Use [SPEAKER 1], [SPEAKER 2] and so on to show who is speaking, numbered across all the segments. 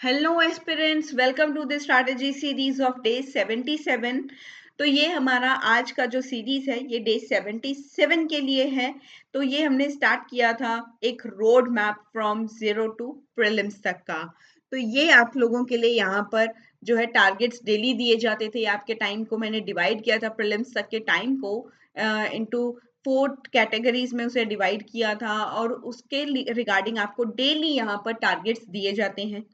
[SPEAKER 1] Hello aspirants, welcome to the strategy series of day 77। तो ये हमारा आज का जो सीरीज है ये डे 77 के लिए है। तो ये हमने स्टार्ट किया था एक road map from zero to prelims तक का। तो ये आप लोगों के लिए यहाँ पर जो है टारगेट्स डेली दिए जाते थे। आपके टाइम को मैंने डिवाइड किया था, प्रीलिम्स तक के टाइम को इनटू 4 कैटेगरीज में उसे डिवाइड किया था और उसके रिगार्डिंग आपको डेली यहाँ पर टारगेट्स दिए जाते हैं,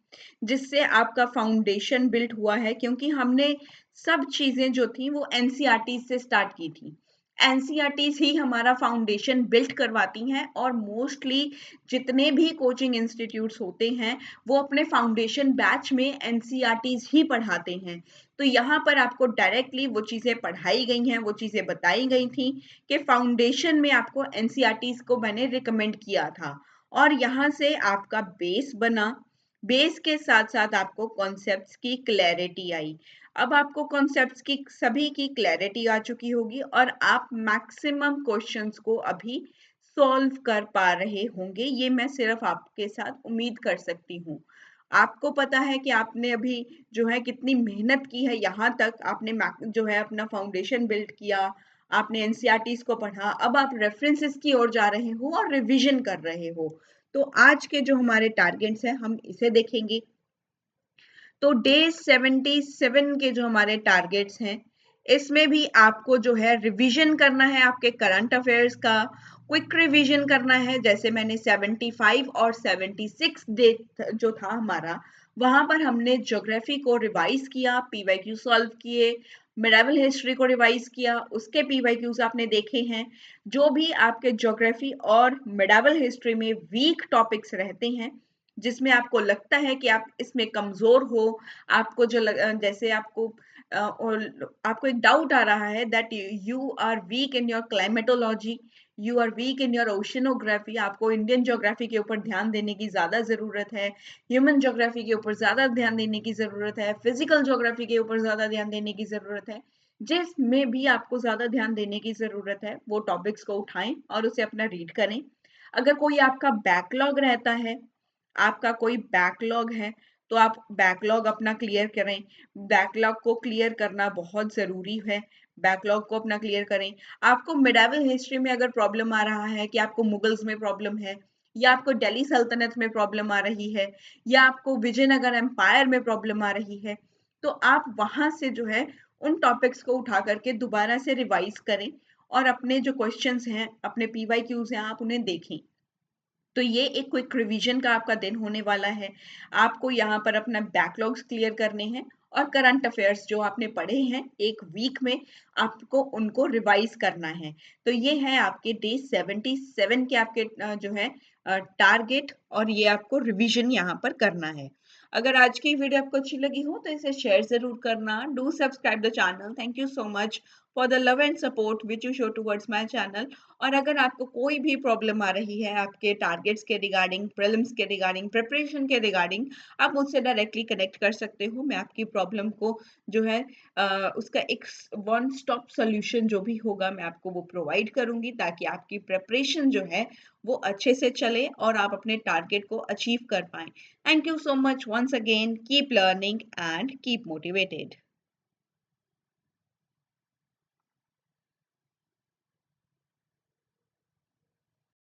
[SPEAKER 1] जिससे आपका फाउंडेशन बिल्ट हुआ है। क्योंकि हमने सब चीजें जो थी वो एनसीईआरटी से स्टार्ट की थी। एनसीईआरटी ही हमारा फाउंडेशन बिल्ट करवाती हैं और मोस्टली जितने भी कोचिंग इंस्टीट्यूट्स होते हैं वो अपने फाउंडेशन बैच में एनसीईआरटी ही पढ़ाते हैं। तो यहाँ पर आपको डायरेक्टली वो चीजें पढ़ाई गई हैं, वो चीजें बताई गई थी कि फाउंडेशन में आपको एनसीईआरटी को मैंने रिकमेंड किया था और यहाँ से आपका बेस बना। बेस के साथ साथ आपको कॉन्सेप्ट्स की क्लैरिटी आई। अब आपको कॉन्सेप्ट्स की सभी की क्लैरिटी आ चुकी होगी और आप मैक्सिमम क्वेश्चंस को अभी सॉल्व कर पा रहे होंगे। ये मैं सिर्फ आपके साथ उम्मीद कर सकती हूँ। आपको पता है कि आपने अभी जो है कितनी मेहनत की है, यहाँ तक आपने जो है अपना फाउंडेशन बिल्ड किया, आपने एनसीईआरटीज को पढ़ा, अब आप रेफरेंसेस की ओर जा रहे हो और रिवीजन कर रहे हो। तो आज के जो हमारे टारगेट्स हैं हम इसे देखेंगे। तो डे 77 के जो हमारे टारगेट्स हैं इसमें भी आपको जो है रिवीजन करना है आपके करंट अफेयर्स का। क्विक रिवीजन करना है, जैसे मैंने 75 और 76 डे जो था हमारा, वहां पर हमने ज्योग्राफी को रिवाइज किया, पीवाईक्यू सॉल्व किए, मेडावल हिस्ट्री को रिवाइज किया, उसके पीवाईक्यूज आपने देखे हैं। जो भी आपके ज्योग्राफी और मेडावल हिस्ट्री में वीक टॉपिक्स रहते हैं, जिसमें आपको लगता है कि आप इसमें कमजोर हो, आपको जैसे आपको एक डाउट आ रहा है that you are weak in your climatology, you are weak in your oceanography, आपको इंडियन ज्योग्राफी के ऊपर ध्यान देने की ज्यादा जरूरत है, ह्यूमन ज्योग्राफी के ऊपर ज्यादा ध्यान देने की जरूरत है, फिजिकल ज्योग्राफी के ऊपर ज्यादा ध्यान देने की जरूरत है। जिसमें भी आपको ज्यादा ध्यान देने की जरूरत है वो टॉपिक्स को उठाएं और उसे अपना रीड करें। अगर कोई आपका बैकलॉग रहता है, आपका कोई बैकलॉग है, तो आप बैकलॉग अपना क्लियर करें। बैकलॉग को क्लियर करना बहुत जरूरी है। बैकलॉग को अपना क्लियर करें। आपको मिडावल हिस्ट्री में अगर प्रॉब्लम आ रहा है कि आपको मुगल्स में प्रॉब्लम है, या आपको दिल्ली सल्तनत में प्रॉब्लम आ रही है, या आपको विजयनगर एम्पायर में प्रॉब्लम आ रही है, तो आप वहां से जो है उन टॉपिक्स को उठा करके दोबारा से रिवाइज करें और अपने जो क्वेश्चंस हैं, अपने पीवाईक्यूज हैं, आप उन्हें देखें। तो ये एक क्विक रिवीजन का आपका दिन होने वाला है। आपको यहाँ पर अपना बैकलॉग्स क्लियर करने हैं और करंट अफेयर्स जो आपने पढ़े हैं एक वीक में, आपको उनको रिवाइज करना है। तो ये है आपके डे 77 के आपके जो है टारगेट, और ये आपको रिवीजन यहाँ पर करना है। अगर आज की वीडियो आपको अच्छी लगी हो तो इसे शेयर जरूर करना। Do subscribe the channel. Thank you so much for the love and support which you show towards my channel. और अगर आपको कोई भी प्रॉब्लम आ रही है आपके टारगेट्स के रिगार्डिंग, प्रीलिम्स के रिगार्डिंग, प्रिपरेशन के रिगार्डिंग, आप मुझसे डायरेक्टली कनेक्ट कर सकते हो। मैं आपकी प्रॉब्लम को जो है उसका एक वन स्टॉप सोल्यूशन जो भी होगा मैं आपको वो प्रोवाइड करूंगी, ताकि आपकी प्रिपरेशन जो है वो अच्छे से चले और आप अपने टारगेट को अचीव कर पाएं। Thank you so much once again. Keep learning and keep motivated.